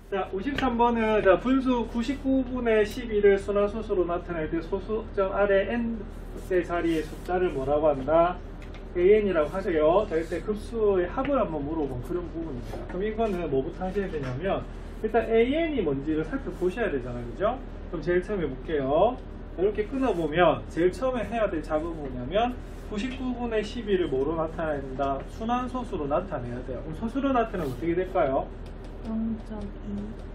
자, 53번은 자, 분수 99분의 12를 순환소수로 나타낼 때 소수점 아래 n의 자리의 숫자를 뭐라고 한다? an이라고 하세요. 자, 이때 급수의 합을 한번 물어본 그런 부분입니다. 그럼 이거는 뭐부터 하셔야 되냐면 일단 an이 뭔지를 살펴보셔야 되잖아요. 그죠? 그럼 제일 처음 해볼게요. 이렇게 끊어보면 제일 처음에 해야 될 작업은 뭐냐면 99분의 12를 뭐로 나타내야 된다? 순환소수로 나타내야 돼요. 그럼 소수로 나타내면 어떻게 될까요? 0.2.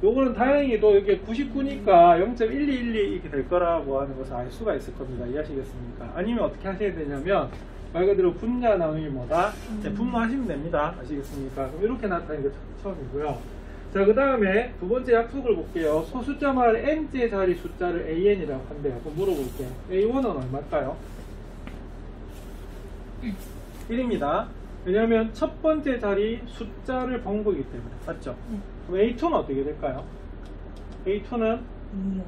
요거는 다행히도 이게 99니까 0.1212 이렇게 될 거라고 하는 것을 알 수가 있을 겁니다. 이해하시겠습니까? 아니면 어떻게 하셔야 되냐면 말 그대로 분자 나누기 뭐다? 분모하시면 됩니다. 아시겠습니까? 그럼 이렇게 나타내는 게 처음이고요. 자, 그 다음에 두 번째 약속을 볼게요. 소수점을 n째 자리 숫자를 an이라고 한대요. 그럼 물어볼게요. a1은 얼마일까요? 1입니다. 왜냐하면 첫 번째 자리 숫자를 본 거기 때문에. 맞죠? 그럼 A2는 어떻게 될까요? A2는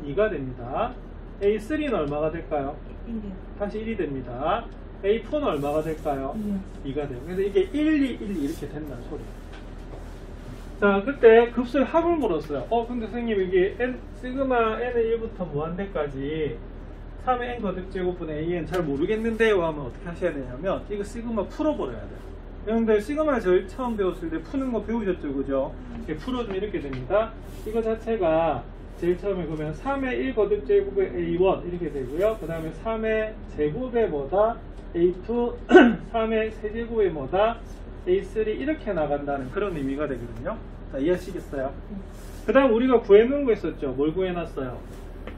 2가 됩니다. A3는 얼마가 될까요? 1이요. 다시 1이 됩니다. A4는 얼마가 될까요? 2가 돼요. 그래서 이게 1, 2, 1, 2 이렇게 된다는 소리예요. 자, 그때 급수의 합을 물었어요. 근데 선생님 이게 n, 시그마 n의 1부터 무한대까지 3의 n 거듭 제곱분의 an 잘 모르겠는데요 하면 어떻게 하셔야 되냐면 이거 시그마 풀어버려야 돼요. 그런데 시그마를 저희 처음 배웠을 때 푸는 거 배우셨죠, 그죠? 풀어주면 이렇게 됩니다. 이거 자체가 제일 처음에 그러면 3의 1 거듭 제곱의 a1 이렇게 되고요. 그 다음에 3의 제곱의 뭐다? a2 3의 세제곱의 뭐다? a3 이렇게 나간다는 그런 의미가 되거든요. 자, 이해하시겠어요? 그 다음 우리가 구해놓은 거 있었죠. 뭘 구해놨어요?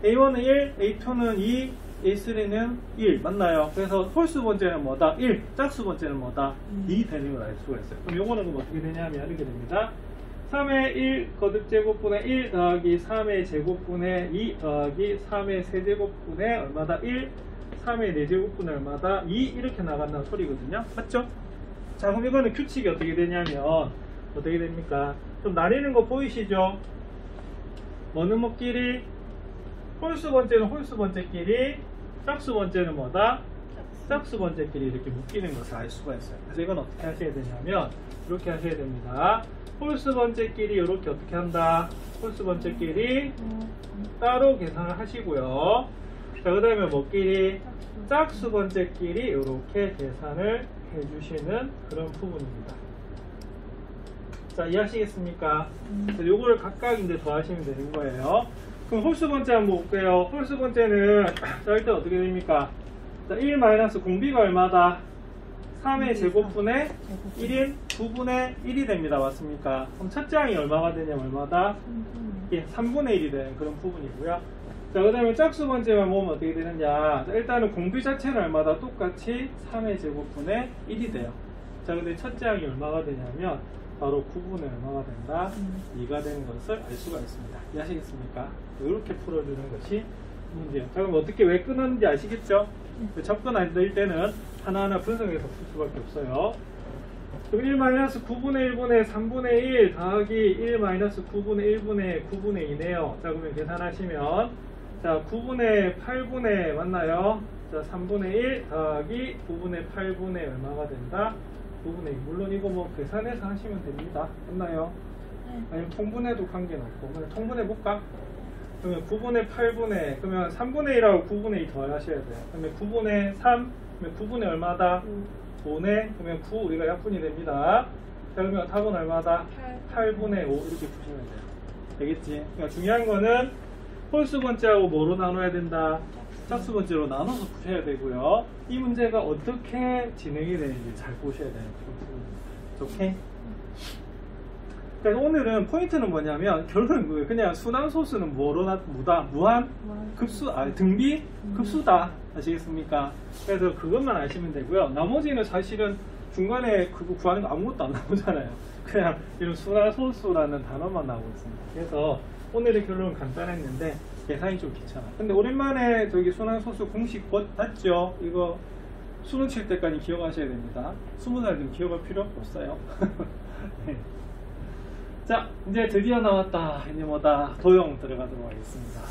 a1은 1, a2는 2, a3는 1 맞나요? 그래서 홀수 번째는 뭐다? 1, 짝수 번째는 뭐다? 2 되는 걸 알 수가 있어요. 그럼 요거는 그럼 어떻게 되냐면 이렇게 됩니다. 3의 1 거듭 제곱분의 1 더하기 3의 제곱분의 2 더하기 3의 세제곱분의 얼마다? 1, 3의 4제곱분의 얼마다? 2 이렇게 나간다는 소리거든요. 맞죠? 자, 그럼 이거는 규칙이 어떻게 되냐면 어떻게 됩니까? 좀 나뉘는 거 보이시죠? 뭐는 뭐끼리? 홀수 번째는 홀수 번째끼리, 짝수 번째는 뭐다? 짝수 번째끼리 이렇게 묶이는 것을 알 수가 있어요. 그래서 이건 어떻게 하셔야 되냐면 이렇게 하셔야 됩니다. 홀수 번째끼리 이렇게 어떻게 한다? 홀수 번째끼리 따로 계산을 하시고요. 자, 그 다음에 뭐끼리? 짝수 번째끼리 이렇게 계산을 해주시는 그런 부분입니다. 자, 이해하시겠습니까? 요거를 각각 이제 더하시면 되는 거예요. 그럼 홀수 번째 한번 볼게요. 홀수 번째는 자, 일단 어떻게 됩니까? 자, 1 마이너스 공비가 얼마다? 3의 제곱분의 1인 9분의 1이 됩니다. 맞습니까? 그럼 첫째 항이 얼마가 되냐면 얼마다? 3분의 1이 되는 그런 부분이고요. 자, 그 다음에 짝수 번째만 보면 어떻게 되느냐. 자, 일단은 공비 자체는 얼마다? 똑같이 3의 제곱분의 1이 돼요. 자, 근데 첫째 항이 얼마가 되냐면 바로 9분의 얼마가 된다? 2가 되는 것을 알 수가 있습니다. 이해하시겠습니까? 이렇게 풀어주는 것이 문제예요. 자, 그럼 어떻게 왜 끊었는지 아시겠죠? 접근 안 될 때는 하나하나 분석해서 풀 수밖에 없어요. 그럼 1-9분의 1분의 3분의 1 더하기 1-9분의 1분의 9분의 2네요. 자, 그러면 계산하시면 자, 9분의 8분의 맞나요? 자, 3분의 1 더하기 9분의 8분의 얼마가 된다? 9분의 2. 물론 이거 뭐 계산해서 하시면 됩니다. 맞나요? 아니면 통분해도 관계는 없고. 그냥 통분해 볼까? 그러면 9분의 8분의 그러면 3분의 1하고 9분의 2 더하셔야 돼요. 그러면 9분의 3 그러면 9분의 얼마다? 5네 그러면 9 우리가 약분이 됩니다. 자, 그러면 답은 얼마다? 8분의 5 이렇게 푸시면 돼요. 되겠지? 그러니까 중요한 거는 홀수 번째하고 뭐로 나눠야 된다? 짝수 번째로 나눠서 푸셔야 되고요. 이 문제가 어떻게 진행이 되는지 잘 보셔야 되는 그런 부분입니다. 오케이? 그래서 오늘은 포인트는 뭐냐면 결론은 뭐예요? 그냥 순환소수는 뭐로 무한 급수, 등비 급수다. 아시겠습니까? 그래서 그것만 아시면 되고요. 나머지는 사실은 중간에 그거 구하는 거 아무것도 안 나오잖아요. 그냥 이런 순환소수라는 단어만 나오고 있습니다. 그래서 오늘의 결론은 간단했는데 계산이 좀 귀찮아. 근데 오랜만에 저기 순환소수 공식 봤죠? 이거 수능 칠 때까지 기억하셔야 됩니다. 20살 되면 기억할 필요 없어요. 네. 자, 이제 드디어 나왔다. 이제 뭐다? 도형 들어가도록 하겠습니다.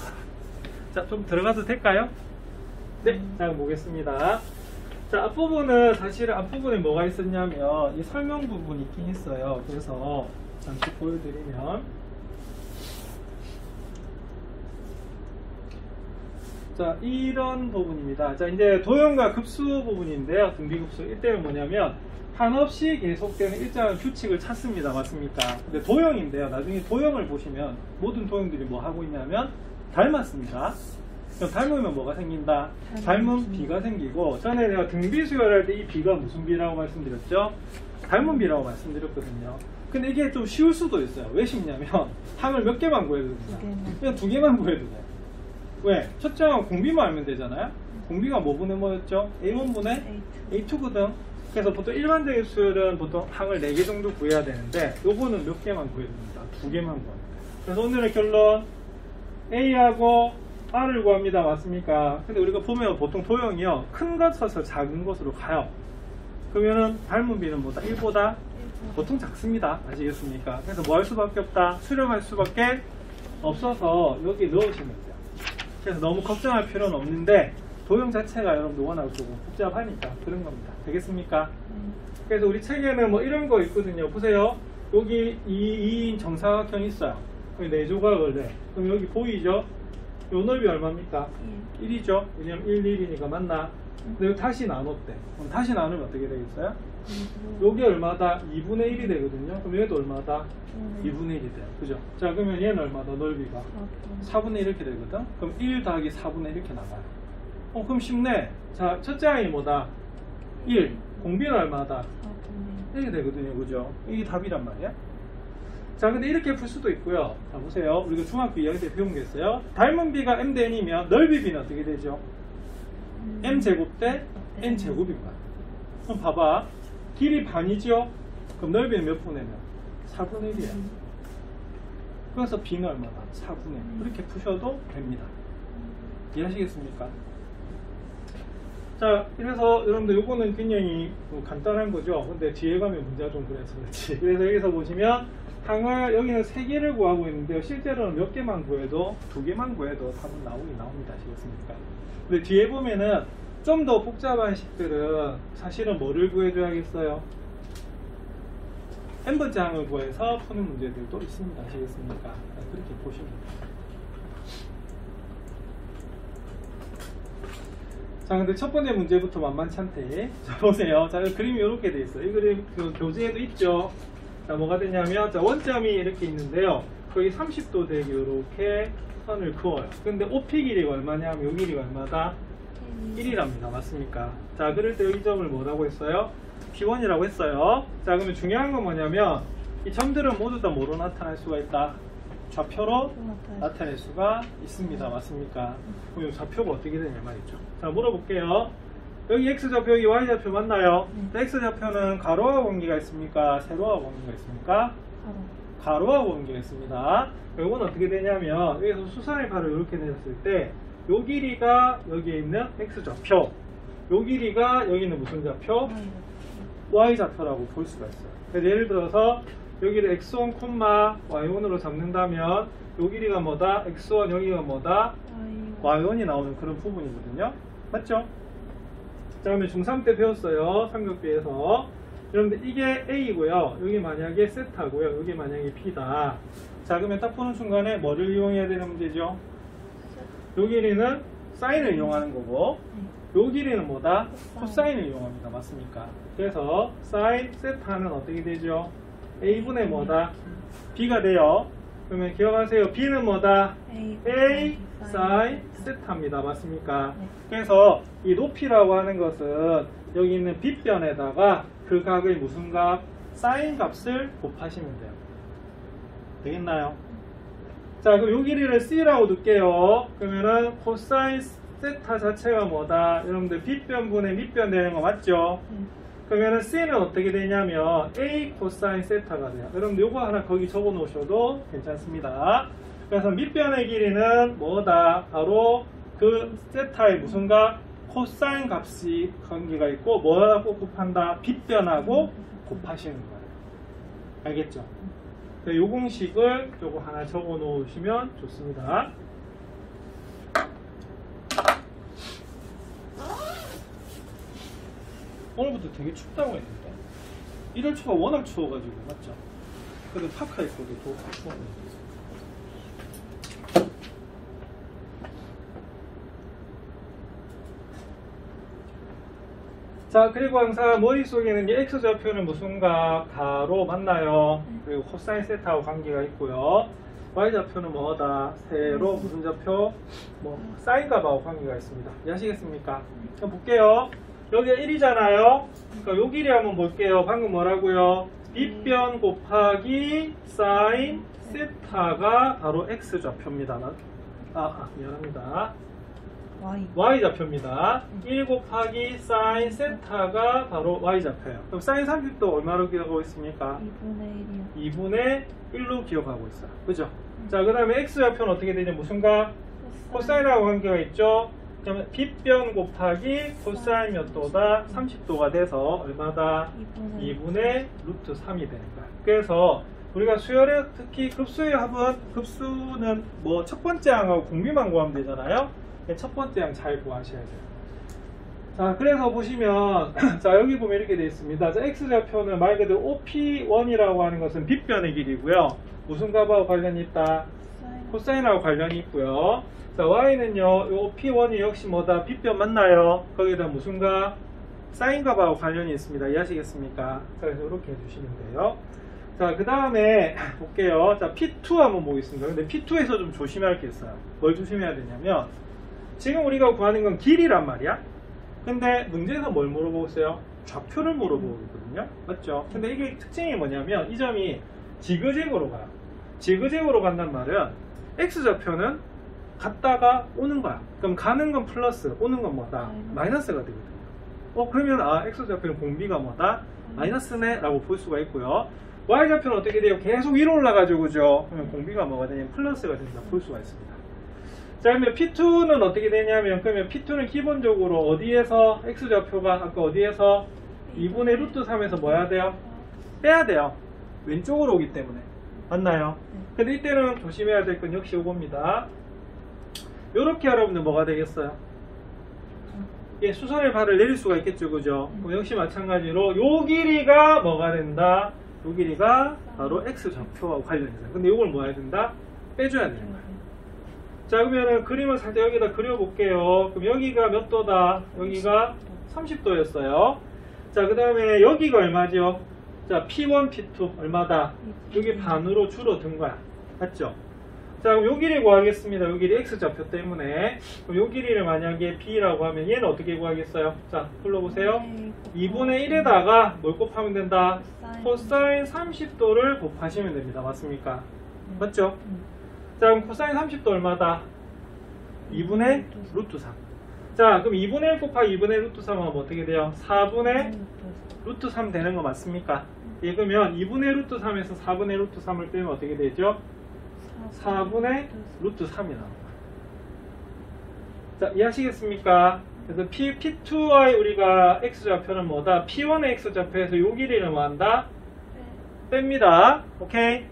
자, 좀 들어가도 될까요? 네, 자, 보겠습니다. 자, 앞부분은 사실은 앞부분에 뭐가 있었냐면 이 설명 부분이 있긴 있어요. 그래서 잠시 보여드리면 자, 이런 부분입니다. 자, 이제 도형과 급수 부분인데요. 등비급수. 이때는 뭐냐면 한없이 계속되는 일정한 규칙을 찾습니다. 맞습니까? 근데 도형인데요. 나중에 도형을 보시면 모든 도형들이 뭐 하고 있냐면 닮았습니다. 그럼 닮으면 뭐가 생긴다? 닮은 비가 생기고, 전에 내가 등비 수열할 때 이 비가 무슨 비라고 말씀드렸죠? 닮은 비라고 말씀드렸거든요. 근데 이게 좀 쉬울 수도 있어요. 왜 쉽냐면 항을 몇 개만 구해도 됩니다. 그냥 2개만 구해도 돼요. 왜? 첫째 항은 공비만 알면 되잖아요. 공비가 뭐 분의 뭐였죠? A1분의 A2거든. 그래서 보통 일반적인 수열은 보통 항을 4개 정도 구해야 되는데 요거는 몇 개만 구해야 됩니다. 2개만 구합니다. 그래서 오늘의 결론 A하고 R을 구합니다. 맞습니까? 근데 우리가 보면 보통 도형이요, 큰 것에서 작은 것으로 가요. 그러면은 닮은 비는 뭐다? 1보다 보통 작습니다. 아시겠습니까? 그래서 뭐 할 수밖에 없다? 수렴할 수밖에 없어서 여기 넣으시면 돼요. 그래서 너무 걱정할 필요는 없는데 도형 자체가 여러분들 워낙 조금 복잡하니까 그런 겁니다. 되겠습니까? 그래서 우리 책에는 뭐 이런 거 있거든요. 보세요. 여기 2인 정사각형이 있어요. 여기 4조각을 내. 그럼 여기 보이죠? 요 넓이 얼마입니까? 1이죠? 왜냐면 1, 1이니까 맞나? 근데 이거 다시 나눴대. 그럼 다시 나누면 어떻게 되겠어요? 요게 얼마다? 2분의 1이 되거든요. 그럼 얘도 얼마다? 2분의 1이 돼요. 그죠? 자, 그러면 얘는 얼마다? 넓이가? 4분의 1 이렇게 되거든? 그럼 1 더하기 4분의 1 이렇게 나가요. 그럼 쉽네. 자, 첫째 항이 뭐다? 1. 공비는 얼마다? 1이 되거든요. 그죠? 이게 답이란 말이야. 자, 근데 이렇게 풀 수도 있고요. 자, 보세요. 우리가 중학교 2학년 때 배운 게 있어요. 닮은 비가 m 대 n이면 넓이 비는 어떻게 되죠? m제곱 대 n제곱인 거야. 그럼 봐봐. 길이 반이죠? 그럼 넓이는 몇 분의 몇? 4분의 1이야. 그래서 b는 얼마다? 4분의 1. 이렇게 푸셔도 됩니다. 이해하시겠습니까? 자, 그래서 여러분들 요거는 굉장히 간단한 거죠. 근데 뒤에 가면 문제가 좀 그래서 그렇지. 그래서 여기서 보시면 항을 여기는 3개를 구하고 있는데요. 실제로는 몇 개만 구해도 2개만 구해도 답은 나옵니다. 아시겠습니까? 근데 뒤에 보면은 좀 더 복잡한 식들은 사실은 뭐를 구해줘야겠어요? n번째 항을 구해서 푸는 문제들도 있습니다. 아시겠습니까? 그렇게 보시면 됩니다. 자, 근데 첫 번째 문제부터 만만치 않대. 자, 보세요. 자, 그림이 이렇게 돼 있어요. 이 그림 그 교재에도 있죠. 자, 뭐가 되냐면, 자, 원점이 이렇게 있는데요. 거기 30도 되게 이렇게 선을 그어요. 근데 OP 길이가 얼마냐면, 요 길이가 얼마다? 1이랍니다. 맞습니까? 자, 그럴 때 이 점을 뭐라고 했어요? P1이라고 했어요. 자, 그러면 중요한 건 뭐냐면, 이 점들은 모두 다 뭐로 나타날 수가 있다? 좌표로 나타낼 수가 있습니다. 맞습니까? 그럼 이 좌표가 어떻게 되냐 말이죠. 자, 물어볼게요. 여기 X좌표, 여기 Y좌표 맞나요? X좌표는 가로와 공기가 있습니까? 세로와 공기가 있습니까? 가로와 공기가 있습니다. 이건 어떻게 되냐면, 여기서 수선의 가로 이렇게 내렸을 때, 요 길이가 여기에 있는 X좌표, 요 길이가 여기 있는 무슨 좌표? Y좌표라고 볼 수가 있어요. 그래서 예를 들어서 여기를 x1, y1으로 잡는다면 요 길이가 뭐다? x1 여기가 뭐다? y1이 나오는 그런 부분이거든요. 맞죠? 자, 그러면 중3 때 배웠어요. 삼각비에서. 여러분들 이게 A고요. 여기 만약에 세타고요. 여기 만약에 B다. 자, 그러면 딱 보는 순간에 뭐를 이용해야 되는 문제죠? 요 길이는 사인을 이용하는 거고, 요 길이는 뭐다? 코사인을 이용합니다. 맞습니까? 그래서 사인 세타는 어떻게 되죠? A분의 뭐다? B가 돼요. 그러면 기억하세요. B는 뭐다? A 사인 세타입니다. 맞습니까? 그래서 이 높이라고 하는 것은 여기 있는 빗변에다가 그 값의 무슨 값? 사인 값을 곱하시면 돼요. 되겠나요? 자, 그럼 요 길이를 C라고 둘게요. 그러면은 코사인 세타 자체가 뭐다? 여러분들 빗변분의 밑변 되는 거 맞죠? 그러면은 C는 어떻게 되냐면 A 코사인 세타가 돼요. 여러분들 요거 하나 거기 적어 놓으셔도 괜찮습니다. 그래서 밑변의 길이는 뭐다? 바로 그 세타의 무슨 값? 코사인 값이 관계가 있고 뭐하고 곱한다? 빗변하고 곱하시는 거예요. 알겠죠? 요 공식을 요거 하나 적어 놓으시면 좋습니다. 오늘부터 되게 춥다고 했는데 1월 초가 워낙 추워가지고 맞죠? 근데 파카 입고도 더 추워. 자, 그리고 항상 머릿속에는 이 x좌표는 무슨 값? 가로 맞나요? 그리고 코사인 세타하고 관계가 있고요. y좌표는 뭐다? 세로 무슨 좌표? 뭐 사인 값하고 관계가 있습니다. 이해하시겠습니까? 그럼 볼게요. 여기가 1이잖아요. 그러니까 요 길이 한번 볼게요. 방금 뭐라고요? 빗변 곱하기 사인 세타가 바로 x좌표입니다. 미안합니다. y좌표입니다. 1 곱하기 사인 세타가 바로 y좌표예요. 그럼 사인 30도 얼마로 기억하고 있습니까? 2분의 1이요. 2분의 1로 기억하고 있어요. 그죠? 자, 그 다음에 x좌표는 어떻게 되냐? 무슨 값? 코사인하고 관계가 있죠? 그러면 빗변 곱하기 코사인 몇 도다? 30도가 돼서 얼마다? 2분의 루트 3이 되는 거야. 그래서 우리가 수열의 특히 급수의 합은 급수는 뭐 첫 번째 항하고 공비만 구하면 되잖아요. 첫 번째 항 잘 구하셔야 돼요. 자, 그래서 보시면 자, 여기 보면 이렇게 되어 있습니다. 자, x좌표는 말 그대로 OP1이라고 하는 것은 빗변의 길이고요. 무슨 값하고 관련이 있다? 코사인하고 관련이 있고요. 자, y는요, 이 OP1이 역시 뭐다? 빗변 맞나요? 거기에다 무슨 값? 사인 값하고 관련이 있습니다. 이해하시겠습니까? 자, 그래서 이렇게 해주시면 돼요. 자, 그 다음에 볼게요. 자, P2 한번 보겠습니다. 근데 P2에서 좀 조심할 게 있어요. 뭘 조심해야 되냐면 지금 우리가 구하는 건 길이란 말이야. 근데 문제에서 뭘 물어보고 있어요? 좌표를 물어보고 있거든요. 맞죠? 근데 이게 특징이 뭐냐면 이 점이 지그재그로 가요. 지그재그로 간단 말은 x좌표는 갔다가 오는 거야. 그럼 가는 건 플러스, 오는 건 뭐다? 마이너스가 되거든요. 그러면 x좌표는 공비가 뭐다? 마이너스네 라고 볼 수가 있고요. y좌표는 어떻게 돼요? 계속 위로 올라가죠, 그죠? 그러면 공비가 뭐가 되냐면 플러스가 된다 볼 수가 있습니다. 자, 그러면 P2는 어떻게 되냐면, 그러면 P2는 기본적으로 어디에서, x좌표가 아까 어디에서 2분의 루트 3에서 뭐 해야 돼요? 빼야 돼요. 왼쪽으로 오기 때문에. 맞나요? 근데 이때는 조심해야 될 건 역시 이겁니다. 요렇게 여러분들 뭐가 되겠어요? 예, 수선의 발을 내릴 수가 있겠죠, 그죠? 그럼 역시 마찬가지로 요 길이가 뭐가 된다? 요 길이가 바로 x좌표와 관련이 있어요. 근데 요걸 뭐 해야 된다? 빼줘야 되는 거예요. 자, 그러면은 그림을 살짝 여기다 그려볼게요. 그럼 여기가 몇 도다? 여기가 30도였어요. 자, 그 다음에 여기가 얼마죠? 자, P1, P2 얼마다? 여기 반으로 줄어든 거야. 맞죠? 자, 그럼 요 길이 구하겠습니다. 요 길이 x좌표 때문에. 그럼 요 길이를 만약에 B라고 하면 얘는 어떻게 구하겠어요? 자, 불러보세요. 2분의 1에다가 뭘 곱하면 된다? 코사인 30도를 곱하시면 됩니다. 맞습니까? 맞죠? 자, 그럼 코사인 30도 얼마다? 2분의 루트 3. 자, 그럼 2분의 1 곱하기 2분의 루트 3 하면 어떻게 돼요? 4분의 루트 3 되는 거 맞습니까? 예, 그러면 2분의 루트 3에서 4분의 루트 3을 빼면 어떻게 되죠? 4분의 루트 3이 나옵니다. 자, 이해하시겠습니까? 그래서 P2의 우리가 x좌표는 뭐다? P1의 x좌표에서 요 길이를 뭐 한다? 뺍니다. 오케이?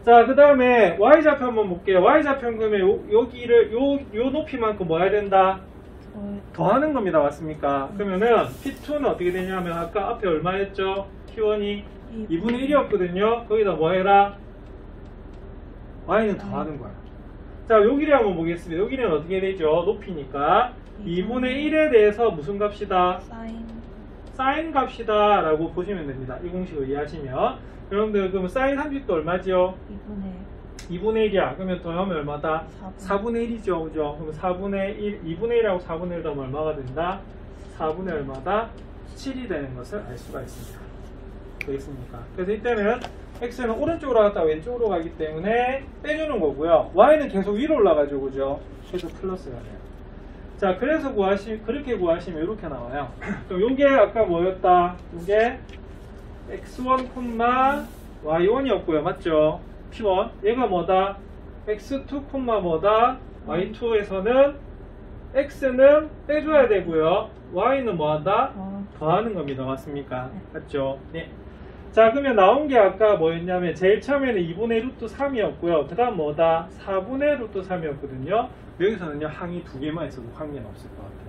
자, 그 다음에 y좌표 한번 볼게요. y좌표는 그러면 여기를 요 높이만큼 뭐 해야 된다? 더하는 겁니다. 맞습니까? 그러면은 P2는 어떻게 되냐면 아까 앞에 얼마였죠? P1이 2분의 1이었거든요. 거기다 뭐 해라? y는 더하는 거야. 자, 요 길이 한번 보겠습니다. 요 길이는 어떻게 되죠? 높이니까 2분의 1에 대해서 무슨 값이다? 사인 값이다 라고 보시면 됩니다. 이 공식을 이해하시면. 여러분들 그럼 사인 30도 얼마죠? 2분의 1이야. 그러면 더하면 얼마다? 4분의 1이죠. 그죠? 그럼 4분의 1, 2분의 1하고 4분의 1 더하면 얼마가 된다? 4분의 얼마다? 7이 되는 것을 알 수가 있습니다. 되겠습니까? 그래서 이때는 x는 오른쪽으로 갔다가 왼쪽으로 가기 때문에 빼주는 거고요. y는 계속 위로 올라가죠. 그죠? 그래서 플러스가 돼요. 자, 그래서 그렇게 구하시면 이렇게 나와요. 그럼 요게 아까 뭐였다? 요게 x1, y1이었고요. 맞죠? P1. 얘가 뭐다? x2, 뭐다? y2에서는 x는 빼줘야 되고요. y는 뭐한다? 더하는 겁니다. 맞습니까? 맞죠? 네. 자, 그러면 나온 게 아까 뭐였냐면 제일 처음에는 2분의 루트 3이었고요. 그 다음 뭐다? 4분의 루트 3이었거든요. 여기서는요, 항이 두 개만 있어도 관계는 없을 것 같아요.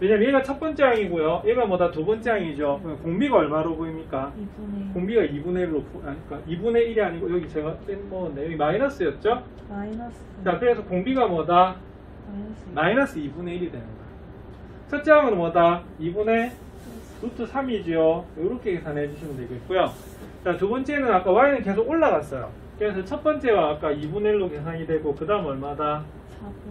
왜냐면 얘가 첫 번째 항이고요. 얘가 뭐다? 두 번째 항이죠. 공비가 얼마로 보입니까? 2분의 공비가 2분의 1로, 그러니까 2분의 1이 아니고 여기 제가 뺀 거는 여기 마이너스였죠? 마이너스. 자, 그래서 공비가 뭐다? 마이너스 2분의 1이 되는 거야. 첫째 항은 뭐다? 2분의 루트 3이죠. 이렇게 계산해 주시면 되겠고요. 자, 두 번째는 아까 y는 계속 올라갔어요. 그래서 첫 번째와 아까 2분의 1로 계산이 되고 그 다음 얼마다?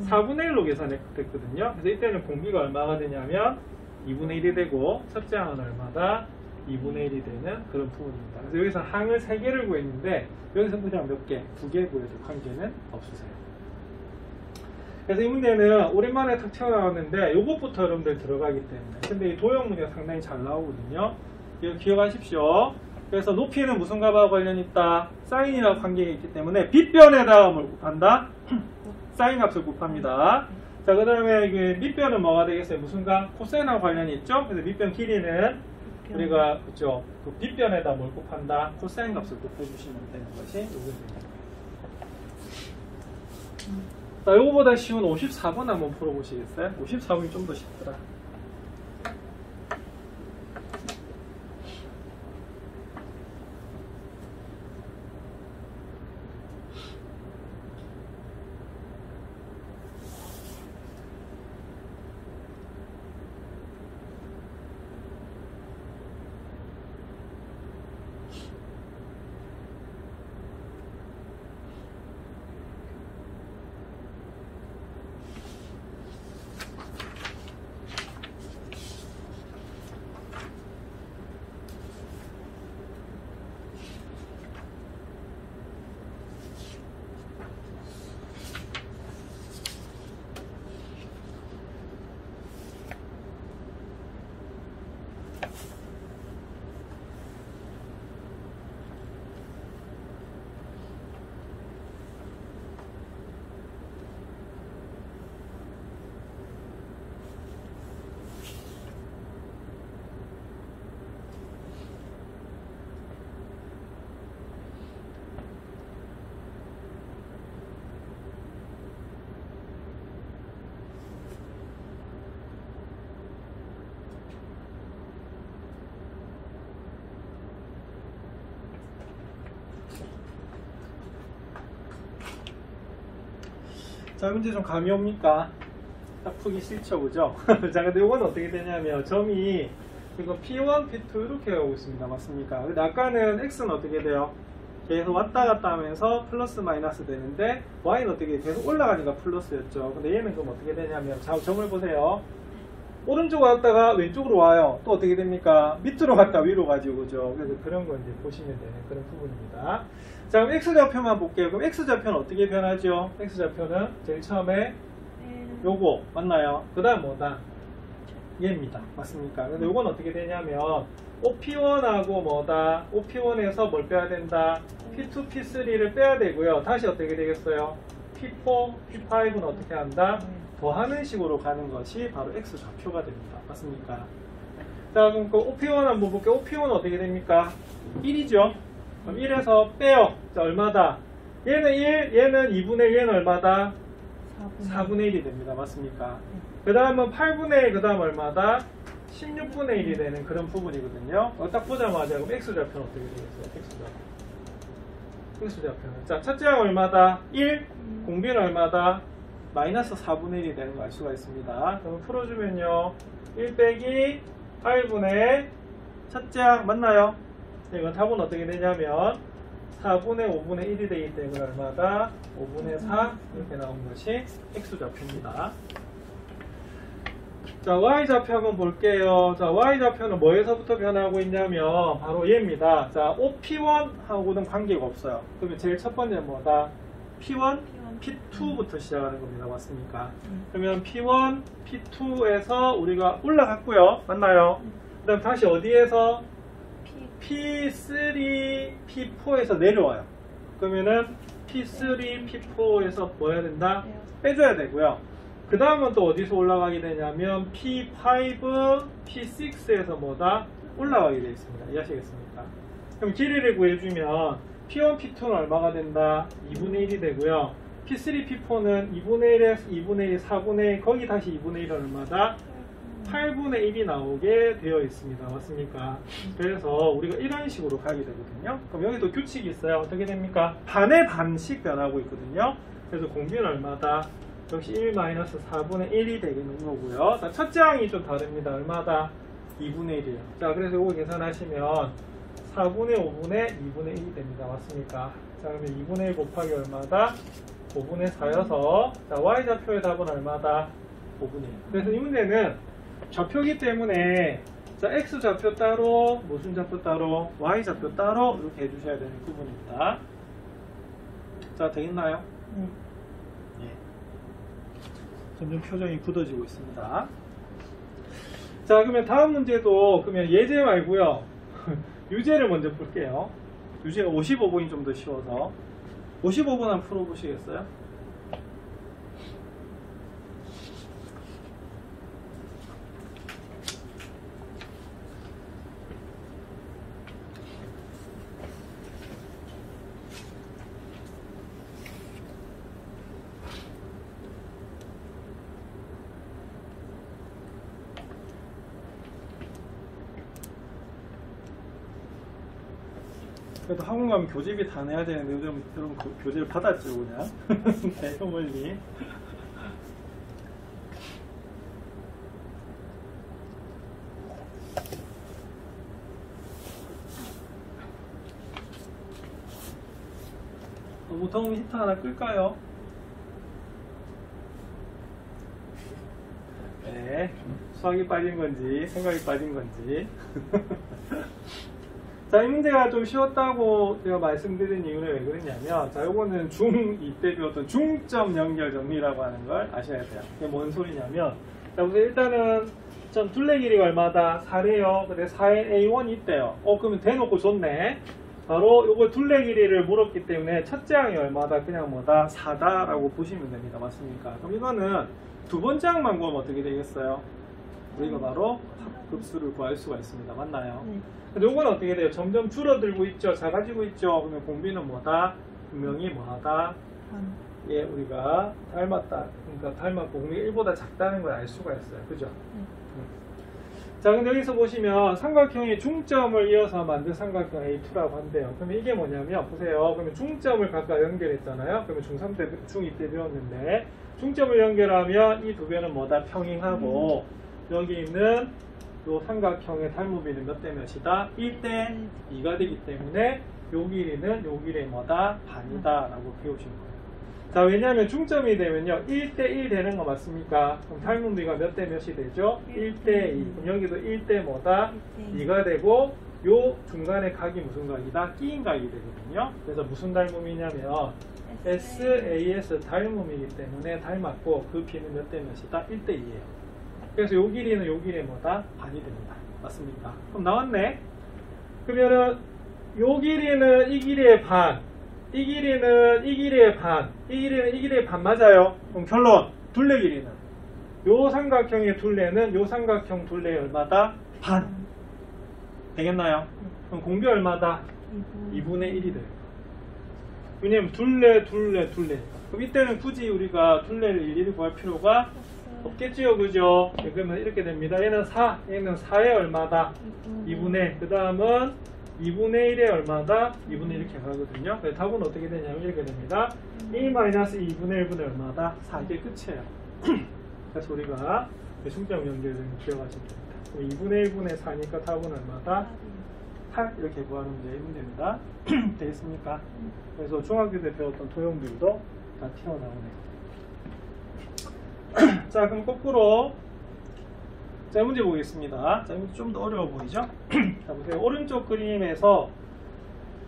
4분의 1로 계산했거든요. 그래서 이때는 공비가 얼마가 되냐면 2분의 1이 되고 첫째 항은 얼마다? 2분의 1이 되는 그런 부분입니다. 그래서 여기서 항을 3개를 구했는데 여기서 그냥 몇 개? 2개 구해도 관계는 없으세요. 그래서 이 문제는 오랜만에 탁 튀어나왔는데 이것부터 여러분들 들어가기 때문에 근데 이 도형 문제가 상당히 잘 나오거든요. 이거 기억하십시오. 그래서 높이는 무슨 값하고 관련이 있다? 사인이라고 관계가 있기 때문에 빗변에다가 뭘 곱한다? 사인 값을 곱합니다. 자, 그 다음에 밑변은 뭐가 되겠어요? 무슨 값? 코사인하고 관련이 있죠? 그래서 밑변 길이는 우리가 그죠? 그 빗변에다 뭘 곱한다? 코사인 값을 곱해주시면 되는 것이 요거입니다. 자, 요거보다 쉬운 54번 한번 풀어보시겠어요? 54번이 좀 더 쉽더라. 자, 문제 좀 감이 옵니까? 딱 푸기 싫죠, 그죠? 자, 근데 이건 어떻게 되냐면 점이 이거 P1, P2 이렇게 가고 있습니다. 맞습니까? 근데 아까는 X는 어떻게 돼요? 계속 왔다 갔다 하면서 플러스 마이너스 되는데 Y는 어떻게 계속 올라가니까 플러스였죠. 근데 얘는 그럼 어떻게 되냐면 자, 점을 보세요. 오른쪽으로 갔다가 왼쪽으로 와요. 또 어떻게 됩니까? 밑으로 갔다 위로 가지고, 그죠? 그래서 그런 거 이제 보시면 되는 그런 부분입니다. 자, 그럼 X좌표만 볼게요. 그럼 X좌표는 어떻게 변하죠? X좌표는 제일 처음에 요거 맞나요? 그 다음 뭐다? 얘입니다. 맞습니까? 근데 요건 어떻게 되냐면 OP1하고 뭐다? OP1에서 뭘 빼야 된다? P2, P3를 빼야 되고요. 다시 어떻게 되겠어요? P4, P5는 어떻게 한다? 더하는 식으로 가는 것이 바로 X좌표가 됩니다. 맞습니까? 자, 그럼 그 OP1 한번 볼게요. OP1은 어떻게 됩니까? 1이죠? 그럼 1에서 빼요. 자, 얼마다? 얘는 1, 얘는 2분의 1, 얘는 얼마다? 4분의 1이 됩니다. 맞습니까? 그 다음은 8분의 1, 그 다음 얼마다? 16분의 1이 되는 그런 부분이거든요. 딱 보자마자 그럼 X좌표는 어떻게 되겠어요? X좌표는. 자, 첫째 항 얼마다? 1, 공비는 얼마다? 마이너스 4분의 1이 되는 걸 알 수가 있습니다. 그럼 풀어주면요. 1 빼기 8분의 첫째 항 맞나요? 이건 답은 어떻게 되냐면 4분의 5분의 1이 되기 때문에 얼마다? 5분의 4 이렇게 나온 것이 X좌표입니다. 자, Y좌표 한번 볼게요. 자, Y좌표는 뭐에서부터 변하고 있냐면 바로 얘입니다. 자, OP1하고는 관계가 없어요. 그러면 제일 첫 번째는 뭐다? P1, P2부터 시작하는 겁니다. 맞습니까? 그러면 P1, P2에서 우리가 올라갔고요. 맞나요? 그 다음 다시 어디에서? P3, P4에서 내려와요. 그러면은 P3, P4에서 뭐 해야 된다? 빼줘야 되고요. 그 다음은 또 어디서 올라가게 되냐면 P5, P6에서 뭐다? 올라가게 되어 있습니다. 이해하시겠습니까? 그럼 길이를 구해주면 P1, P2는 얼마가 된다? 2분의 1이 되고요. P3, P4는 2분의 1에서 2분의 1, 4분의 1, 거기 다시 2분의 1은 얼마다? 8분의 1이 나오게 되어 있습니다. 맞습니까? 그래서 우리가 이런 식으로 가게 되거든요. 그럼 여기도 규칙이 있어요. 어떻게 됩니까? 반의 반씩 변하고 있거든요. 그래서 공비는 얼마다? 역시 1-4분의 1이 되는 거고요. 자, 첫째 항이 좀 다릅니다. 얼마다? 2분의 1이에요. 자, 그래서 이거 계산하시면 4분의 5분의 2분의 1이 됩니다. 맞습니까? 자, 그러면 2분의 1 곱하기 얼마다? 5분의 4여서 자, y좌표의 답은 얼마다? 5분의 1. 그래서 이 문제는 좌표기 때문에 자, x좌표 따로, 무슨 좌표 따로, y좌표 따로 이렇게 해주셔야 되는 부분입니다. 자, 되겠나요? 예. 점점 표정이 굳어지고 있습니다. 자, 그러면 다음 문제도 그러면 예제 말고요. 유제를 먼저 볼게요. 유제가 55번이 좀 더 쉬워서 55번 한번 풀어보시겠어요? 그래도 학원 가면 교재비 다 내야 되는데 요즘 여러분 교재를 받았죠 그냥. 네, 어머니. 보통 히터 하나 끌까요? 네, 수학이 빠진 건지 생각이 빠진 건지. 자, 이 문제가 좀 쉬웠다고 제가 말씀드린 이유는 왜 그러냐면, 자, 요거는 중2 때 배웠던 중점 연결 정리라고 하는 걸 아셔야 돼요. 이게 뭔 소리냐면, 자, 우선 일단은 점 둘레 길이가 얼마다? 4래요. 근데 4에 A1이 있대요. 그러면 대놓고 좋네. 바로 요거 둘레 길이를 물었기 때문에 첫째 항이 얼마다? 그냥 뭐다? 4다라고 보시면 됩니다. 맞습니까? 그럼 이거는 두 번째 항만 구하면 어떻게 되겠어요? 우리가 바로 합급수를 구할 수가 있습니다. 맞나요? 근데 요건 어떻게 돼요? 점점 줄어들고 있죠. 작아지고 있죠. 그러면 공비는 뭐다? 분명히 뭐하다? 예, 우리가 닮았다. 그러니까 닮았고 공비가 1보다 작다는 걸 알 수가 있어요. 그죠? 자, 근데 여기서 보시면 삼각형의 중점을 이어서 만든 삼각형 A2라고 한대요. 그러면 이게 뭐냐면, 보세요. 그러면 중점을 각각 연결했잖아요. 그러면 중3 때, 중2 때 배웠는데, 중점을 연결하면 이 두 배는 뭐다? 평행하고, 여기 있는 요 삼각형의 닮음비는 몇 대 몇이다? 1대 2가 되기 때문에 요 길이는 요 길이의 뭐다? 반이다 라고 배우신 거예요. 자, 왜냐하면 중점이 되면요 1대 1 되는 거 맞습니까? 그럼 닮음비가 몇 대 몇이 되죠? 1대 2. 그럼 여기도 1대 뭐다? 2가 되고 요 중간에 각이 무슨 각이다? 끼인 각이 되거든요. 그래서 무슨 닮음이냐면 SAS 닮음이기 때문에 닮았고 그 비는 몇 대 몇이다? 1대 2예요. 그래서 요 길이는 요 길이의 뭐다? 반이 됩니다. 맞습니까? 그럼 나왔네? 그러면은 요 길이는 이 길이의 반, 이 길이는 이 길이의 반, 이 길이는 이 길이의 반 맞아요? 그럼 결론, 둘레 길이는 요 삼각형의 둘레는 요 삼각형 둘레의 얼마다? 반. 되겠나요? 그럼 공비 얼마다? 2분의 1이 돼요. 왜냐면 둘레. 그럼 이때는 굳이 우리가 둘레를 일일이 구할 필요가 없겠지요, 그죠? 네, 그러면 이렇게 됩니다. 얘는 4, 얘는 4에 얼마다? 2분의, 그 다음은 2분의 1에 얼마다? 2분의 1 이렇게 가거든요. 그래서 답은 어떻게 되냐면 이렇게 됩니다. 1-2분의 1분의 얼마다? 4, 이게 끝이에요. 그래서 우리가 중점 연결을 기억하시면 됩니다. 그럼 2분의 1분의 4니까 답은 얼마다? 8 이렇게 구하는 문제입니다. 되겠습니까? 그래서 중학교 때 배웠던 도형들도 다 튀어나오네요. 자, 그럼 거꾸로 자, 문제 보겠습니다. 자, 좀 더 어려워 보이죠? 자, 보세요. 오른쪽 그림에서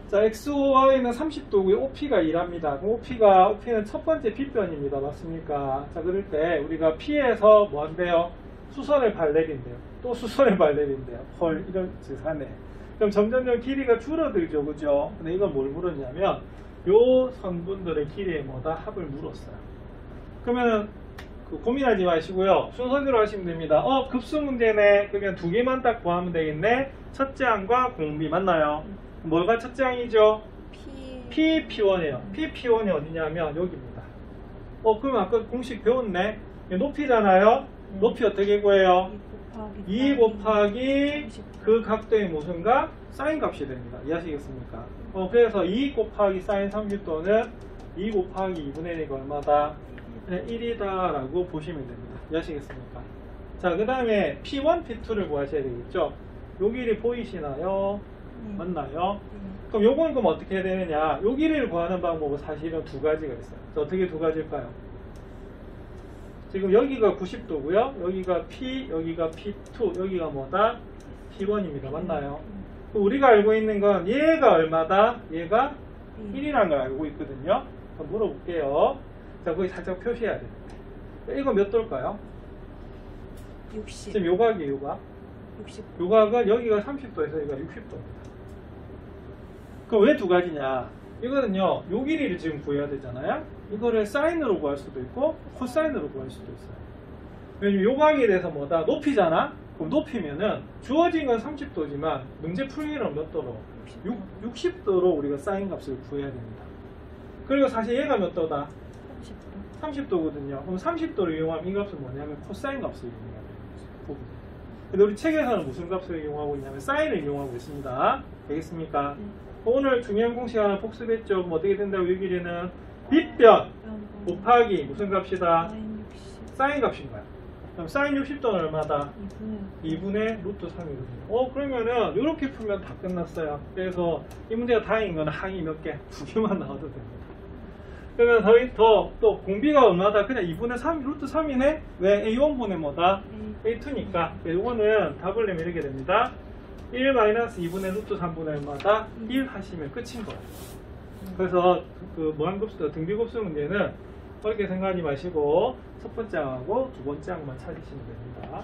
자, XY는 30도고요. OP가 2랍니다. OP는 첫 번째 빗변입니다. 맞습니까? 자, 그럴 때 우리가 P에서 뭐 한대요? 수선을 발내린대요. 또 수선을 발내린대요. 헐, 이런 짓하네. 그럼 점점점 길이가 줄어들죠. 그죠? 근데 이건 뭘 물었냐면 요 선분들의 길이의 뭐다? 합을 물었어요. 그러면 고민하지 마시고요. 순서대로 하시면 됩니다. 급수 문제네. 그러면 두 개만 딱 구하면 되겠네. 첫째 항과 공비 맞나요? 뭐가 첫째 항이죠? P1이에요. P1이 어디냐면 여기입니다. 그럼 아까 공식 배웠네. 높이잖아요. 높이 어떻게 구해요? 2 곱하기 그 각도의 무슨 각? 사인 값이 됩니다. 이해하시겠습니까? 그래서 2 곱하기 사인 30도는 2 곱하기 2분의 1이 얼마다? 그냥 1이다라고 보시면 됩니다. 이해하시겠습니까? 자, 그 다음에 P1, P2를 구하셔야 되겠죠? 요 길이 보이시나요? 네. 맞나요? 네. 그럼 요건 그럼 어떻게 해야 되느냐? 요 길이를 구하는 방법은 사실은 두 가지가 있어요. 그래서 어떻게 두 가지일까요? 지금 여기가 90도고요. 여기가 P, 여기가 P2, 여기가 뭐다? P1입니다. 맞나요? 그럼 우리가 알고 있는 건 얘가 얼마다? 얘가 1이라는 걸 알고 있거든요. 한번 물어볼게요. 자, 거기 살짝 표시해야 됩니다. 이거 몇 도일까요? 60. 지금 요각이 요각. 60. 요각은 여기가 30도에서 여기가 60도입니다. 그럼 왜 두 가지냐? 이거는요, 요 길이를 지금 구해야 되잖아요. 이거를 사인으로 구할 수도 있고 코사인으로 구할 수도 있어요. 왜냐면 요각에 대해서 뭐다? 높이잖아? 그럼 높이면은 주어진 건 30도지만 문제 풀기는 몇 도로? 60도로 우리가 사인 값을 구해야 됩니다. 그리고 사실 얘가 몇 도다? 30도. 30도거든요. 그럼 30도를 이용하면 이 값은 뭐냐면 코사인 값을 이용해야 됩니다. 근데 우리 책에서는 무슨 값을 이용하고 있냐면 사인을 이용하고 있습니다. 되겠습니까? 네. 오늘 중요한 공식 하나 복습했죠. 그럼 어떻게 된다고 이 길이는 빗변 곱하기 무슨 값이다? 사인 값인 거야. 그럼 사인 60도는 얼마다? 2분의 루트 3이거든요. 그러면은 이렇게 풀면 다 끝났어요. 그래서 이 문제가 다행인 거는 항이 몇 개? 2개만 나와도 됩니다. 그러면 또 공비가 얼마다? 그냥 2분의 3, 루트 3이네? 왜? A1분의 뭐다? A2니까. 이거는 답을 내면 이렇게 됩니다. 1-2분의 루트 3분의 얼마다? 1 하시면 끝인 거예요. 그래서 그 무한급수, 등비급수 문제는 그렇게 생각하지 마시고 첫 번째 항하고 두 번째 항만 찾으시면 됩니다.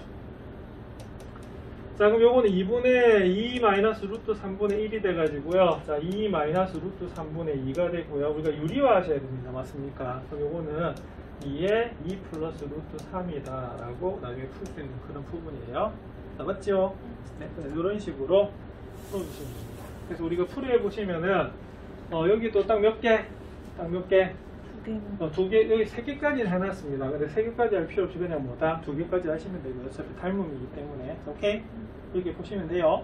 자, 그럼 요거는 2분의 2 마이너스 루트 3분의 1이 돼가지고요. 자, 2 마이너스 루트 3분의 2가 되고요. 우리가 유리화 하셔야 됩니다. 맞습니까? 그럼 요거는 2에 2 플러스 루트 3이다 라고 나중에 풀 수 있는 그런 부분이에요. 자, 맞죠? 네, 이런 식으로 풀어주시면 됩니다. 그래서 우리가 풀이해 보시면은 여기 또 딱 몇 개? 딱 몇 개? 두 개, 여기 세 개까지는 해놨습니다. 근데 세 개까지 할 필요 없이 그냥 뭐다? 두 개까지 하시면 되고요. 어차피 닮음이기 때문에. 오케이? 이렇게 보시면 돼요.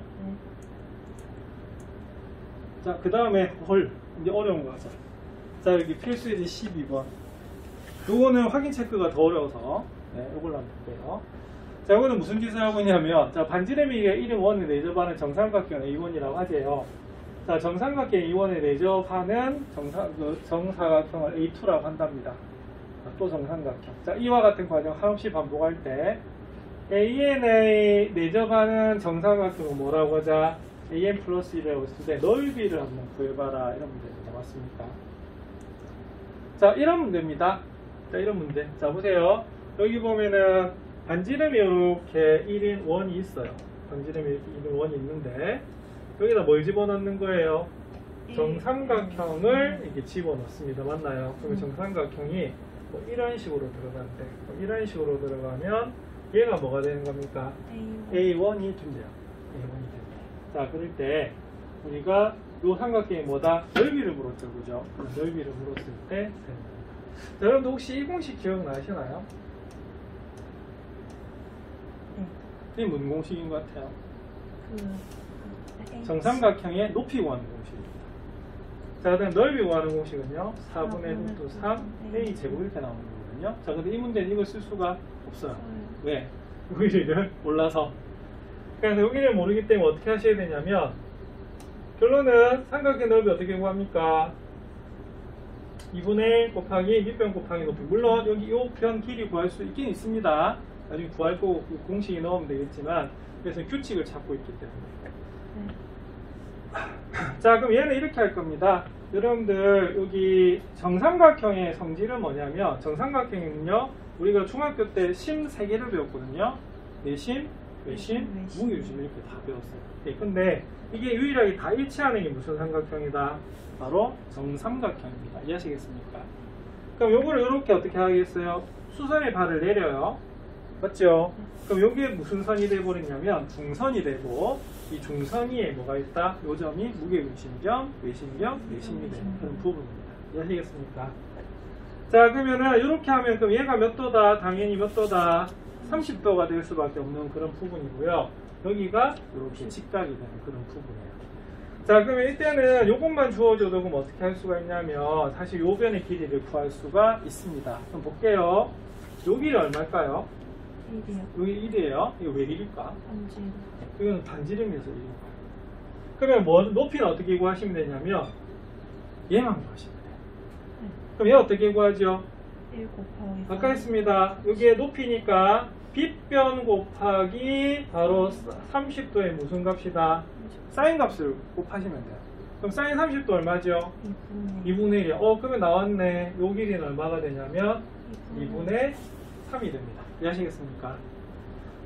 자, 그 다음에 이제 어려운 거 하자. 자, 여기 필수이지 12번. 요거는 확인 체크가 더 어려워서 네, 요걸로 한번 볼게요. 자, 이거는 무슨 짓을 하고 있냐면, 자, 반지름이가 1인 1을 내접하는 정삼각형 A1이라고 하재요. 자, 정삼각형 A1에 내접하는 정사각형을 A2라고 한답니다. 또 정삼각형. 자, 이와 같은 과정 한없이 반복할 때 AN에 내접하는 정삼각형은 뭐라고 하자? AN 플러스 1이라고 했을 때 넓이를 한번 구해봐라. 이런 문제입니다. 맞습니까? 자, 이런 문제입니다. 자, 이런 문제. 자, 보세요. 여기 보면은 반지름이 이렇게 1인 1이 있어요. 반지름이 이렇게 1인 1이 있는데 여기다 뭘 집어넣는 거예요? 정삼각형을 이렇게 집어넣습니다. 맞나요? 그러면 정삼각형이 뭐 이런 식으로 들어가는데 이런 식으로 들어가면 얘가 뭐가 되는 겁니까? A1이 된대요. A1이 된대요. 자, 그럴 때 우리가 요 삼각형이 뭐다? 넓이를 물었죠. 그죠? 넓이를 물었을 때 됩니다. 자, 여러분들 혹시 이 공식 기억나시나요? 이 무슨 공식인 것 같아요? 정삼각형의 높이 구하는 공식입니다. 자, 그다음 넓이 구하는 공식은요. 4분의 루트 3 A 제곱 이렇게 나오는 거거든요. 자, 근데 이 문제는 이걸 쓸 수가 없어요. 왜? 여기를 몰라서. 그래서 여기를 모르기 때문에 어떻게 하셔야 되냐면 결론은 삼각형 넓이 어떻게 구합니까? 2분의 1 곱하기 밑변 곱하기 높이. 물론 여기 이 변 길이 구할 수 있긴 있습니다. 나중에 구할 거고 공식이 넣으면 되겠지만 그래서 규칙을 찾고 있기 때문에. 자, 그럼 얘는 이렇게 할 겁니다. 여러분들 여기 정삼각형의 성질은 뭐냐면 정삼각형은요 우리가 중학교 때 심 3개를 배웠거든요. 내심, 외심, 무게유심 이렇게 다 배웠어요. 네, 근데 이게 유일하게 다 일치하는 게 무슨 삼각형이다? 바로 정삼각형입니다. 이해하시겠습니까? 그럼 요거를 이렇게 어떻게 하겠어요? 수선의 발을 내려요. 맞죠? 그럼 여기에 무슨 선이 돼버리냐면 중선이 되고 이 중선 위에 뭐가 있다? 요 점이 무게중심경, 외심경, 내심이 되는 그런 부분입니다. 이해하시겠습니까? 자, 그러면은 이렇게 하면 그럼 얘가 몇 도다? 당연히 몇 도다? 30도가 될 수밖에 없는 그런 부분이고요. 여기가 이렇게 직각이 되는 그런 부분이에요. 자, 그러면 이때는 요것만 주어줘도 그럼 어떻게 할 수가 있냐면 사실 요 변의 길이를 구할 수가 있습니다. 그럼 볼게요. 요 길이 얼마일까요? 1이요. 여기 1이에요. 이거 왜 1일까? 반지. 이거는 반지름에서 1일까요? 그러면 뭐 높이는 어떻게 구하시면 되냐면 얘만 구하시면 돼요. 네. 그럼 얘 어떻게 구하죠? 1 곱하기 아까 했습니다. 여기에 높이니까 빗변 곱하기 바로 30도의 무슨 값이다? 사인 값을 곱하시면 돼요. 그럼 사인 30도 얼마죠? 2분의 1이요. 그러면 나왔네. 요 길이는 얼마가 되냐면 2분의 3이 됩니다. 이해하시겠습니까?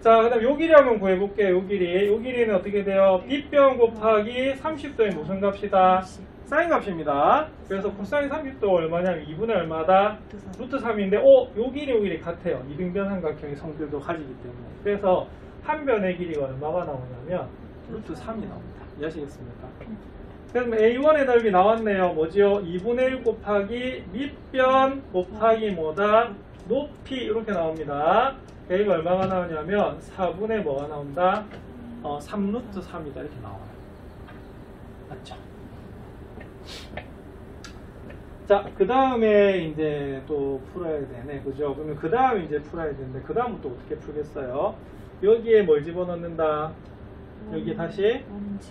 자, 그 다음 요 길이 한번 구해볼게요. 요 길이. 요 길이는 어떻게 돼요? 빗변 곱하기 30도의 무슨 값이다? 사인 값입니다. 그래서 코사인 30도 얼마냐면 2분의 얼마다? 루트 3인데, 요 길이 요 길이 같아요. 이등변 삼각형의 성질도 가지기 때문에. 그래서 한 변의 길이가 얼마가 나오냐면 루트 3이 나옵니다. 이해하시겠습니까? 그럼 A1의 넓이 나왔네요. 뭐지요? 2분의 1 곱하기 밑변 곱하기 뭐다? 높이 이렇게 나옵니다. A가 얼마가 나오냐면 4분의 뭐가 나온다? 3루트 3이다 이렇게 나와요. 맞죠? 자, 그 다음에 이제 또 풀어야 되네. 그죠? 그러면 그 다음에 이제 풀어야 되는데, 그 다음은 또 어떻게 풀겠어요? 여기에 뭘 집어넣는다? 여기 다시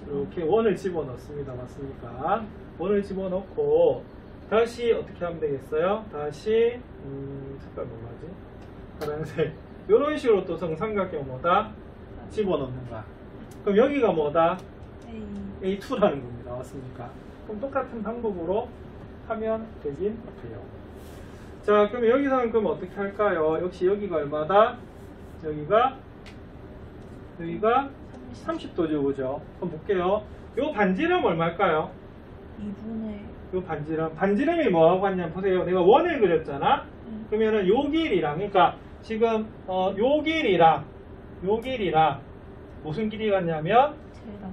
이렇게 원을 집어넣습니다. 맞습니까? 원을 집어넣고, 다시 어떻게 하면 되겠어요? 다시, 색깔 뭐가지? 파란색. 이런 식으로 또 정삼각형 뭐다? 집어넣는 거야. 그럼 여기가 뭐다? A2라는 겁니다. 맞습니까? 그럼 똑같은 방법으로 하면 되긴 돼요. 자, 그럼 여기서는 그럼 어떻게 할까요? 역시 여기가 얼마다? 여기가 30도죠, 그죠? 그럼 볼게요. 요 반지름 얼마일까요? 2분의 요 반지름이 뭐하고 같냐면 보세요. 내가 원을 그렸잖아? 그러면은 요 길이랑, 그러니까 지금 요 길이랑 무슨 길이 같냐면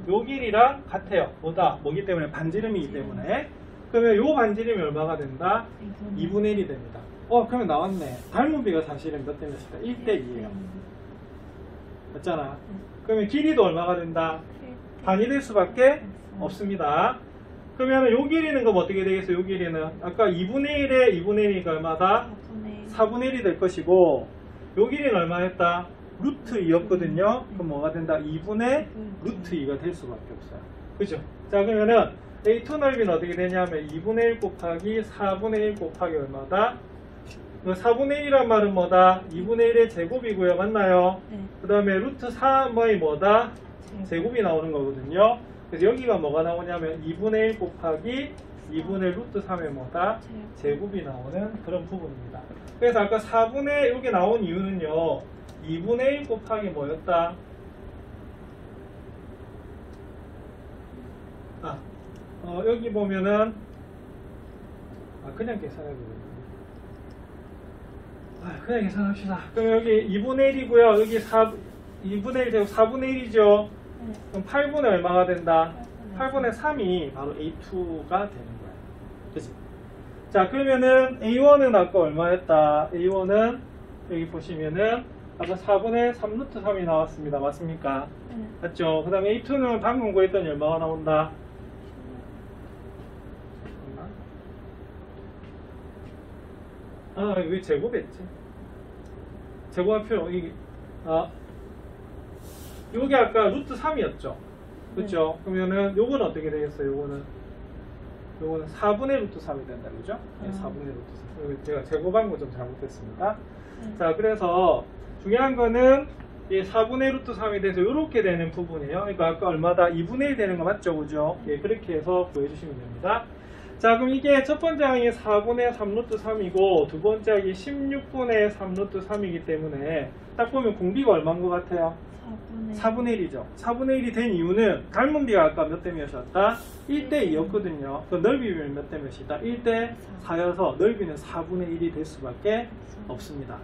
요 길이랑 같아요. 뭐다? 뭐기 때문에? 반지름이기 때문에. 그러면 요 반지름이 얼마가 된다? 2분의 1이 됩니다. 그러면 나왔네. 닮은비가 사실은 몇 대 몇이다? 1대 2예요. 맞잖아. 그러면 길이도 얼마가 된다? 반이 될 수밖에 없습니다. 그러면 요 길이는 그럼 어떻게 되겠어요? 요 길이는 아까 2분의 1에 2분의 1이니까 얼마다? 4분의 1이 될 것이고, 요 길이는 얼마였다? 루트 2였거든요. 그럼 뭐가 된다? 2분의 루트 2가 될 수밖에 없어요. 그죠? 자, 그러면은 A2 넓이는 어떻게 되냐면 2분의 1 곱하기 4분의 1 곱하기 얼마다? 4분의 1이란 말은 뭐다? 2분의 1의 제곱이고요. 맞나요? 네. 그 다음에 루트 3의 뭐다? 제곱이 나오는 거거든요. 그래서 여기가 뭐가 나오냐면 2분의 1 곱하기 2분의 루트 3의 뭐다? 제곱이 나오는 그런 부분입니다. 그래서 아까 4분의 이게 나온 이유는요. 2분의 1 곱하기 뭐였다? 여기 보면은 그냥 계산해도 되겠네. 그냥 계산합시다. 그럼 여기 2분의 1이고요. 여기 2분의 1 되고 4분의 1이죠. 그럼 8분의 얼마가 된다? 8분의 3이 바로 A2가 되는 거예요. 그치? 자, 그러면은 A1은 아까 얼마였다? A1은 여기 보시면은 아까 4분의 3루트 3이 나왔습니다. 맞습니까? 맞죠? 그 다음에 A2는 방금 구했더니 얼마가 나온다? 왜 제곱했지? 제곱할 필요, 요게 아까 루트 3이었죠? 그쵸? 그러면은 요거는 어떻게 되겠어요? 요거는 4분의 루트 3이 된다, 그죠? 4분의 루트 3. 제가 제곱한 거 좀 잘못했습니다. 자, 그래서 중요한 거는 이 4분의 루트 3이 돼서 이렇게 되는 부분이에요. 그러니까 아까 얼마다? 2분의 1 되는 거 맞죠? 그죠? 예, 그렇게 해서 구해주시면 됩니다. 자, 그럼 이게 첫 번째 항이 4분의 3루트 3이고 두 번째 항이 16분의 3루트 3이기 때문에 딱 보면 공비가 얼마인 것 같아요? 4분의 1이죠. 4분의 1이 된 이유는 닮은 비가 아까 몇 대 몇이었다? 1대 2였거든요. 그 넓이는 몇 대 몇이다? 1대 4여서 넓이는 4분의 1이 될 수밖에 없습니다.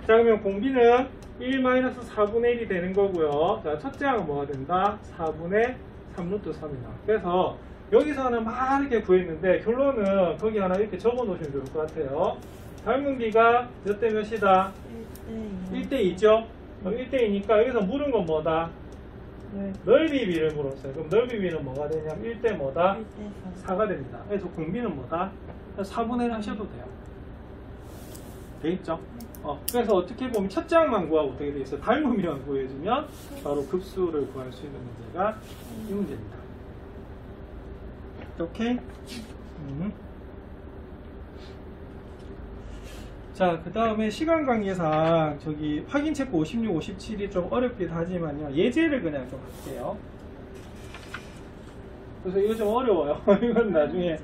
자, 그러면 공비는 1-4분의 1이 되는 거고요. 자, 첫째 항은 뭐가 된다? 4분의 3루트 3이다. 그래서 여기서는 막 이렇게 구했는데 결론은 거기 하나 이렇게 적어 놓으시면 좋을 것 같아요. 닮은 비가 몇 대 몇이다? 1대 2죠? 1대 2니까 여기서 물은 건 뭐다? 넓이 비를 물었어요. 그럼 넓이 비는 뭐가 되냐면 1대 뭐다? 1대 4가 됩니다. 그래서 공비는 뭐다? 4분의 1 하셔도 돼요. 되겠죠? 그래서 어떻게 보면 첫 장만 구하고 어떻게 돼 있어요? 닮음이만 구해주면 바로 급수를 구할 수 있는 문제가 이 문제입니다. 오케이? 자, 그 다음에 시간 관계상 저기 확인 체크 56, 57이 좀 어렵긴 하지만요. 예제를 그냥 좀 할게요. 그래서 이거 좀 어려워요. 이건 나중에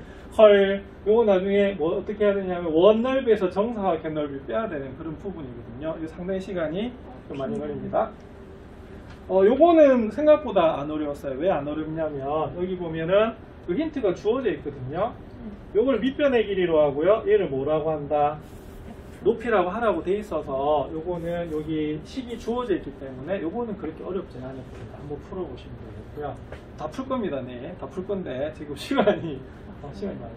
이거 나중에 뭐 어떻게 해야 되냐면 원 넓이에서 정사각형 넓이 빼야 되는 그런 부분이거든요. 이거 상당히 시간이 좀 많이 걸립니다. 요거는 생각보다 안 어려웠어요. 왜 안 어렵냐면 여기 보면은 그 힌트가 주어져 있거든요. 요걸 밑변의 길이로 하고요. 얘를 뭐라고 한다? 높이라고 하라고 돼 있어서 요거는 여기 식이 주어져 있기 때문에 요거는 그렇게 어렵진 않을 겁니다. 한번 풀어보시면 되겠고요. 다 풀 겁니다. 네, 다 풀 건데 지금 시간이 많이 걸려요.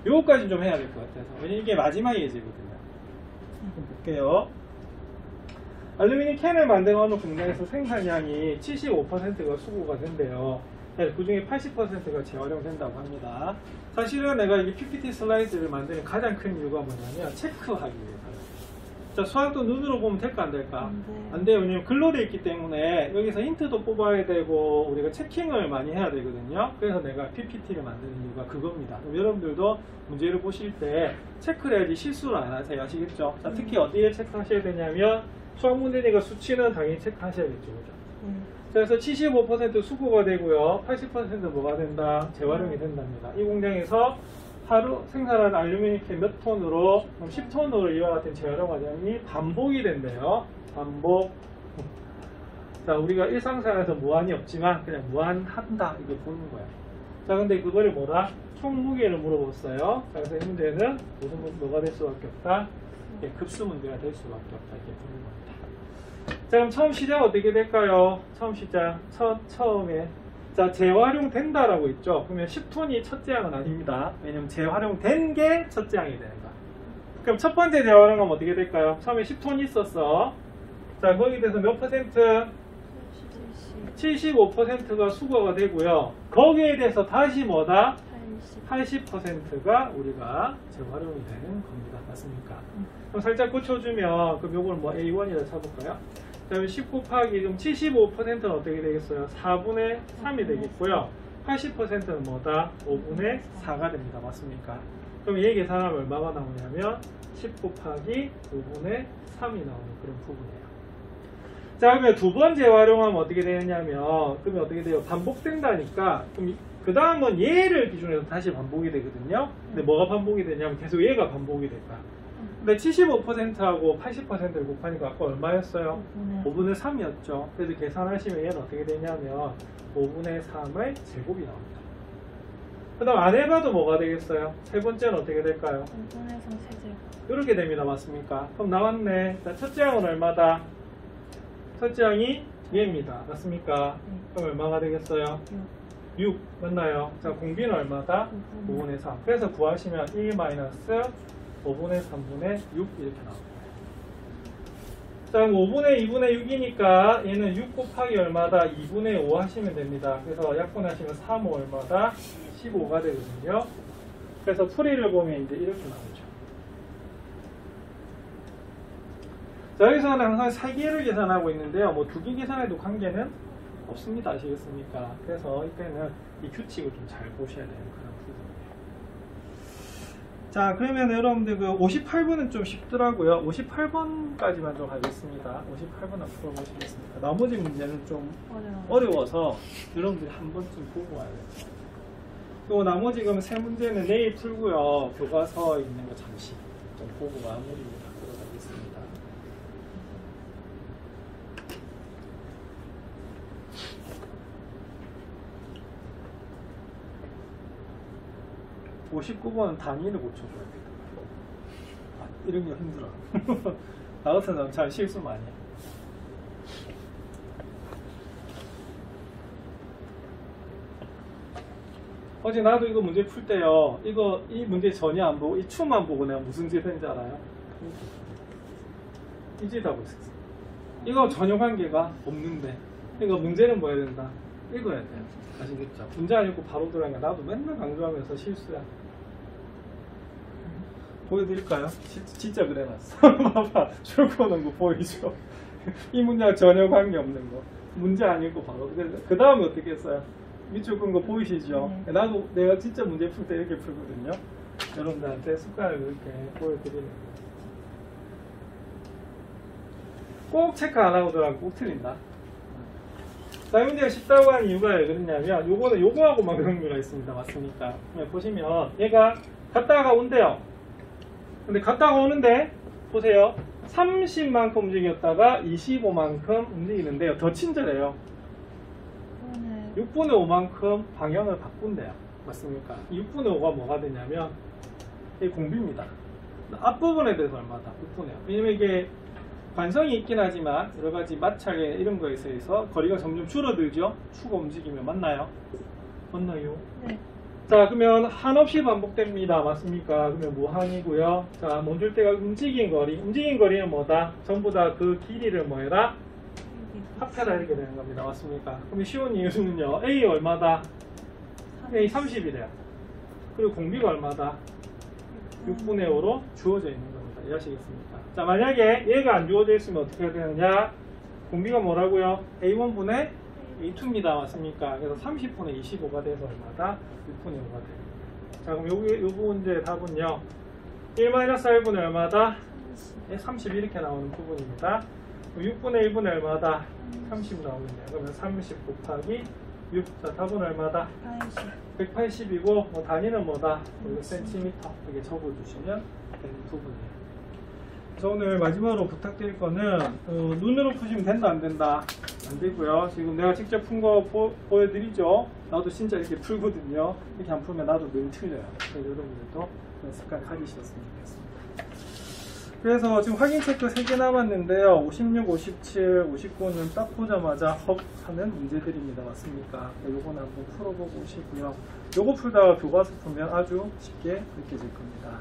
요거까지 좀 해야 될 것 같아서. 왜냐면 이게 마지막 예제거든요. 한번 볼게요. 알루미늄 캔을 만드는 어느 공장에서 생산량이 75%가 수거가 된대요. 그 중에 80%가 재활용된다고 합니다. 사실은 내가 이게 PPT 슬라이드를 만드는 가장 큰 이유가 뭐냐면 체크하기 위해서요. 자, 수학도 눈으로 보면 될까 안 될까? 안 돼요. 왜냐면 글로 돼 있기 때문에 여기서 힌트도 뽑아야 되고 우리가 체킹을 많이 해야 되거든요. 그래서 내가 PPT를 만드는 이유가 그겁니다. 그럼 여러분들도 문제를 보실 때 체크를 해야지 실수를 안 하세요. 아시겠죠? 자, 특히 어디에 체크하셔야 되냐면 수학 문제니까 수치는 당연히 체크하셔야겠죠. 그죠? 그래서 75% 수거가 되고요. 80% 뭐가 된다? 재활용이 된답니다. 이 공장에서 하루 생산한 알루미늄 캔 몇 톤으로 10톤으로 이와 같은 재활용 과정이 반복이 된대요. 반복. 자, 우리가 일상생활에서 무한이 없지만 그냥 무한한다 이게 보는 거예요. 자, 근데 그거를 뭐라? 총 무게를 물어봤어요. 자, 그래서 이 문제는 무슨 뭐가 될 수밖에 없다? 급수 문제가 될 수밖에 없다 이렇게 보는 겁니다. 자, 그럼 처음 시작 어떻게 될까요? 처음 시작 처음에 자, 재활용된다라고 있죠. 그러면 10톤이 첫째 항은 아닙니다. 왜냐면 재활용된 게 첫째 항이 되는 거야. 그럼 첫 번째 재활용하면 어떻게 될까요? 처음에 10톤이 있었어. 자, 거기에 대해서 몇 퍼센트? 75%가 수거가 되고요. 거기에 대해서 다시 뭐다? 80%가 우리가 재활용이 되는 겁니다. 맞습니까? 그럼 살짝 고쳐주면 그럼 요걸 뭐 A1이라 쳐볼까요? 자, 10 곱하기 그럼 75%는 어떻게 되겠어요? 4분의 3이 되겠고요. 80%는 뭐다? 5분의 4가 됩니다. 맞습니까? 그럼 얘 계산하면 얼마가 나오냐면 10 곱하기 5분의 3이 나오는 그런 부분이에요. 자, 그러면 두 번 재활용하면 어떻게 되느냐면 그러면 어떻게 돼요? 반복된다니까 그럼 그 다음은 얘를 기준으로 다시 반복이 되거든요. 근데 뭐가 반복이 되냐면 계속 얘가 반복이 될 거야. 근데 75%하고 80%를 곱하니까 아까 얼마였어요? 5분의 3이었죠. 그래서 계산하시면 얘는 어떻게 되냐면 5분의 3의 제곱이 나옵니다. 그 다음 안 해봐도 뭐가 되겠어요? 세 번째는 어떻게 될까요? 5분의 3 세제곱. 이렇게 됩니다. 맞습니까? 그럼 나왔네. 자, 첫째 항은 얼마다? 첫째 항이 얘입니다. 맞습니까? 그럼 얼마가 되겠어요? 6 맞나요? 자, 공비는 얼마다? 5분의 3. 그래서 구하시면 1 마이너스 5분의 3분의 6 이렇게 나옵니다. 자, 그럼 5분의 2분의 6이니까 얘는 6 곱하기 얼마다? 2분의 5 하시면 됩니다. 그래서 약분하시면 3, 5 얼마다? 15가 되거든요. 그래서 풀이를 보면 이제 이렇게 나오죠. 자, 여기서는 항상 3개를 계산하고 있는데요. 뭐 2개 계산해도 관계는 없습니다. 아시겠습니까? 그래서 이때는 이 규칙을 좀 잘 보셔야 되는 그런 부분이에요. 자, 그러면 여러분들 그 58번은 좀 쉽더라고요. 58번까지만 좀 하겠습니다. 58번 한번 풀어보시겠습니까? 나머지 문제는 좀 어려워서 여러분들이 한 번쯤 보고 와야 돼요. 또 나머지 그럼 세 문제는 내일 풀고요. 교과서에 있는 거 잠시 좀 보고 마무리를 하도록 하겠습니다. (59번은) 단위를 고쳐줘야 돼요. 아, 이런 게 힘들어. 나 같은 사람 잘 실수 많이 해. 어제 나도 이거 문제 풀 때요. 이 문제 전혀 안 보고 이 춤만 보고 내가 무슨 짓 했는지 알아요? 이 짓 하고 있었어. 이거 전혀 관계가 없는데 그러니까 문제는 뭐 해야 된다? 읽어야 돼요. 아시겠죠? 문제 안 읽고 바로 들어가니까 나도 맨날 강조하면서 실수야. 보여드릴까요? 진짜 그래놨어. 봐봐. 출구오는 거 보이죠? 이 문제와 전혀 관계없는 거. 문제 안 읽고 바로. 그 다음에 어떻게 했어요? 밑줄 끈 거 보이시죠? 나도 내가 진짜 문제 풀 때 이렇게 풀거든요. 여러분들한테 습관을 이렇게 보여드리는 거. 꼭 체크 안 하고 들어가면 꼭 틀린다. 자, 이 문제가 쉽다고 하는 이유가 왜 그러냐면, 요거는 요거하고만 그런 거가 있습니다. 맞습니까? 보시면, 얘가 갔다가 온대요. 근데 갔다가 오는데, 보세요. 30만큼 움직였다가 25만큼 움직이는데요. 더 친절해요. 6분의 5만큼 방향을 바꾼대요. 맞습니까? 6분의 5가 뭐가 되냐면, 이게 공비입니다. 앞부분에 대해서 얼마다? 6분의 5. 왜냐면 이게 관성이 있긴 하지만 여러 가지 마찰에 이런 거에 있어서 거리가 점점 줄어들죠. 추가 움직이면 맞나요? 맞나요? 네. 자, 그러면 한없이 반복됩니다. 맞습니까? 그러면 무한이고요. 자, 멈출 때가 움직인 거리는 뭐다? 전부 다 그 길이를 뭐해라? 합해라 이렇게 되는 겁니다. 맞습니까? 그럼 쉬운 이유는요. A 얼마다? A 30이래요. 그리고 공비가 얼마다? 6분의 5로 주어져 있는 겁니다. 이해하시겠습니까? 자, 만약에 얘가 안 주어져 있으면 어떻게 해야 되느냐? 공비가 뭐라고요? A1분의 A2입니다. 맞습니까? 그래서 30분의 25가 돼서 얼마다? 6분의 5가 돼요. 자, 그럼 요 부분의 답은요. 1-1분의 얼마다? 30 이렇게 나오는 부분입니다. 6분의 1분의 얼마다? 30 나오겠네요. 그러면 30 곱하기 6. 자, 답은 얼마다? 180이고, 뭐 단위는 뭐다? 센티미터. 이렇게 적어주시면 되는 부분이에요. 그래서 오늘 마지막으로 부탁드릴 거는, 눈으로 푸시면 된다, 안 된다? 안 되고요. 지금 내가 직접 푼 거 보여드리죠? 나도 진짜 이렇게 풀거든요. 이렇게 안 풀면 나도 늘 틀려요. 그래서 여러분들도 그런 습관 가지셨으면 좋겠습니다. 그래서 지금 확인 체크 3개 남았는데요. 56, 57, 59는 딱 보자마자 헉 하는 문제들입니다. 맞습니까? 요거는 한번 풀어보고 오시고요. 요거 풀다가 교과서 풀면 아주 쉽게 느껴질 겁니다.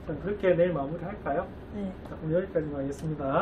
그럼 그렇게 내일 마무리 할까요? 네. 자, 그럼 여기까지만 하겠습니다.